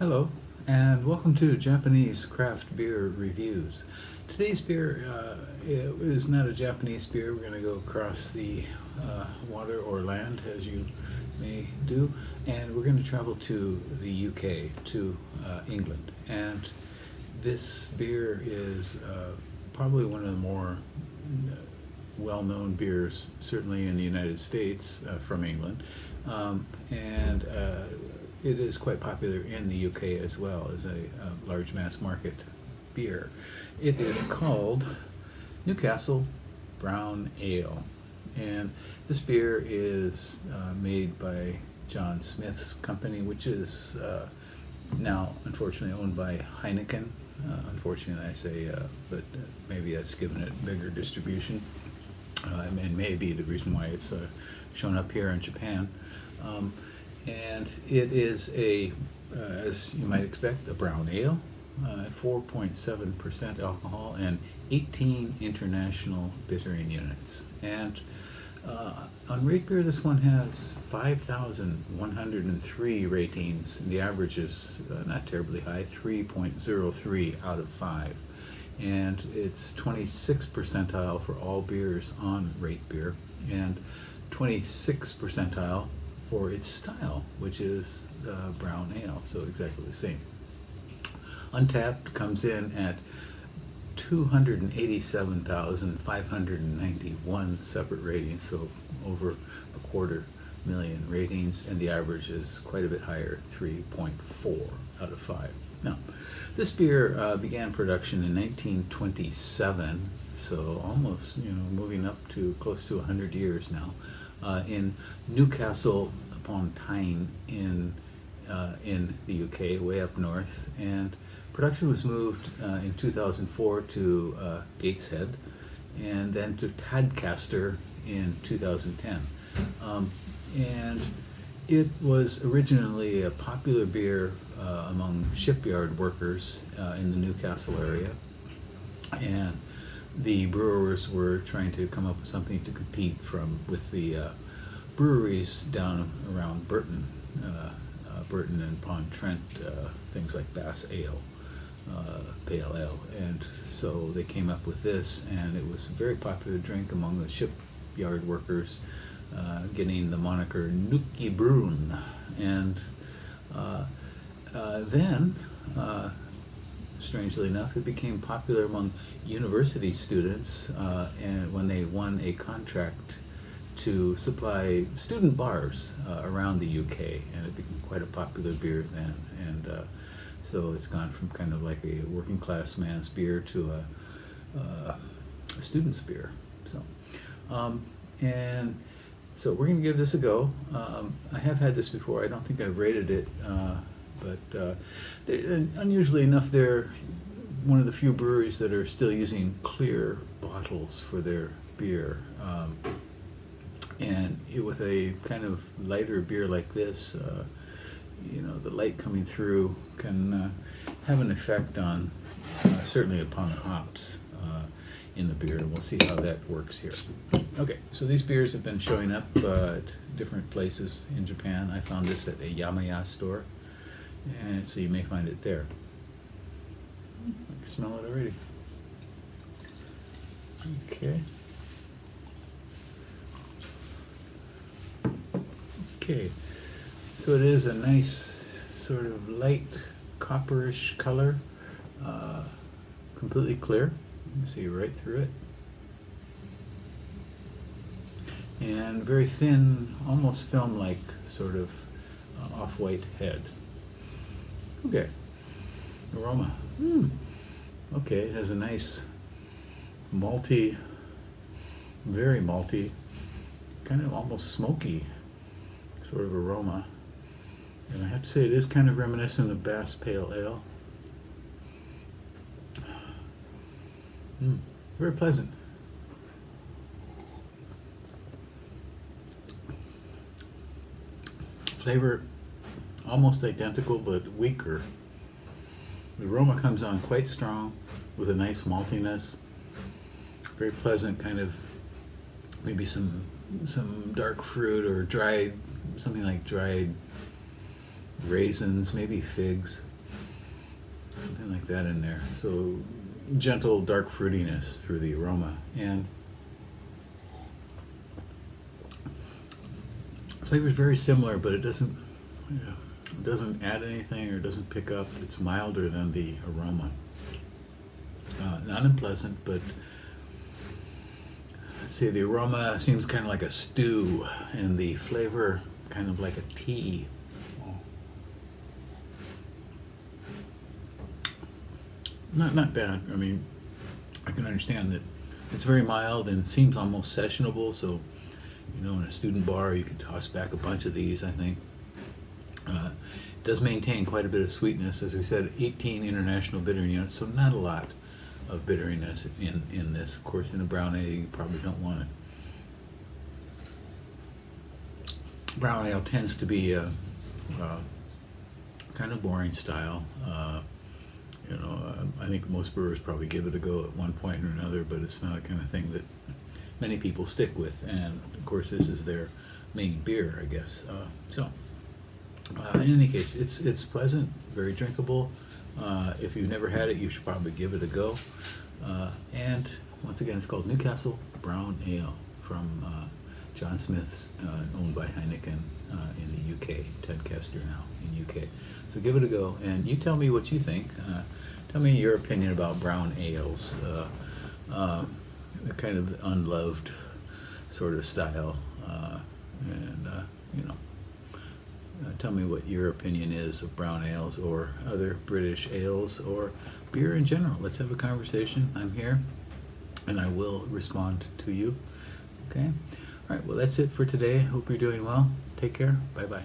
Hello, and welcome to Japanese Craft Beer Reviews. Today's beer is not a Japanese beer. We're going to go across the water or land, as you may do, and we're going to travel to the UK, to England. And this beer is probably one of the more well-known beers, certainly in the United States, from England. And it is quite popular in the UK as well as a large mass market beer. It is called Newcastle Brown Ale, and this beer is made by John Smith's company, which is now unfortunately owned by Heineken. Unfortunately, I say, but maybe that's given it bigger distribution, and maybe the reason why it's shown up here in Japan. And it is as you might expect, a brown ale, 4.7% alcohol and 18 international bittering units. And on Rate Beer, this one has 5,103 ratings, and the average is not terribly high, 3.03 out of 5. And it's 26th percentile for all beers on Rate Beer, and 26th percentile for its style, which is brown ale, so exactly the same. Untapped comes in at 287,591 separate ratings, so over 250,000 ratings, and the average is quite a bit higher, 3.4 out of 5. Now, this beer began production in 1927, so almost, moving up to close to 100 years now, in Newcastle upon Tyne in the UK, way up north, and production was moved in 2004 to Gateshead, and then to Tadcaster in 2010. And it was originally a popular beer among shipyard workers in the Newcastle area, and the brewers were trying to come up with something to compete with the breweries down around Burton and Ponttrent, things like Bass Ale, Pale Ale, and so they came up with this, and it was a very popular drink among the shipyard workers, getting the moniker Nuki Brun. And then strangely enough, it became popular among university students, and when they won a contract to supply student bars around the UK, and it became quite a popular beer then. And so it's gone from kind of like a working class man's beer to a student's beer. So, and so we're going to give this a go. I have had this before. I don't think I've rated it. But unusually enough, they're one of the few breweries that are still using clear bottles for their beer. And with a kind of lighter beer like this, the light coming through can have an effect on, certainly upon the hops in the beer. We'll see how that works here. Okay, so these beers have been showing up at different places in Japan. I found this at a Yamaya store, and so you may find it there. I can smell it already. Okay. Okay, so it is a nice sort of light copperish color, completely clear. You can see right through it. And very thin, almost film-like sort of off-white head. Okay, aroma. Okay, it has a nice malty, very malty, kind of almost smoky sort of aroma. And I have to say it is kind of reminiscent of Bass Pale Ale. Very pleasant. Flavor almost identical but weaker. The aroma comes on quite strong with a nice maltiness. Very pleasant, kind of maybe some dark fruit or dried, something like dried raisins, maybe figs. something like that in there. So gentle dark fruitiness through the aroma, and flavor is very similar, but it doesn't add anything or doesn't pick up. It's milder than the aroma. Not unpleasant, but let's see, the aroma seems kind of like a stew, and the flavor kind of like a tea. Not bad. I mean, I can understand that it's very mild and seems almost sessionable. So, you know, in a student bar, you could toss back a bunch of these, I think. It does maintain quite a bit of sweetness. As we said, 18 international bittering units, so not a lot of bitteriness in this. Of course, in a brown ale, you probably don't want it. Brown ale tends to be a kind of boring style. I think most brewers probably give it a go at one point or another, but it's not a kind of thing that many people stick with. And of course, this is their main beer, I guess. In any case, it's pleasant, very drinkable. If you've never had it, you should probably give it a go. And once again, it's called Newcastle Brown Ale from John Smith's, owned by Heineken in the UK, Tedcaster now in UK. So give it a go, and you tell me what you think. Tell me your opinion about brown ales, the kind of unloved sort of style, tell me what your opinion is of brown ales or other British ales or beer in general. Let's have a conversation. I'm here, and I will respond to you. Okay? All right, well, that's it for today. Hope you're doing well. Take care. Bye-bye.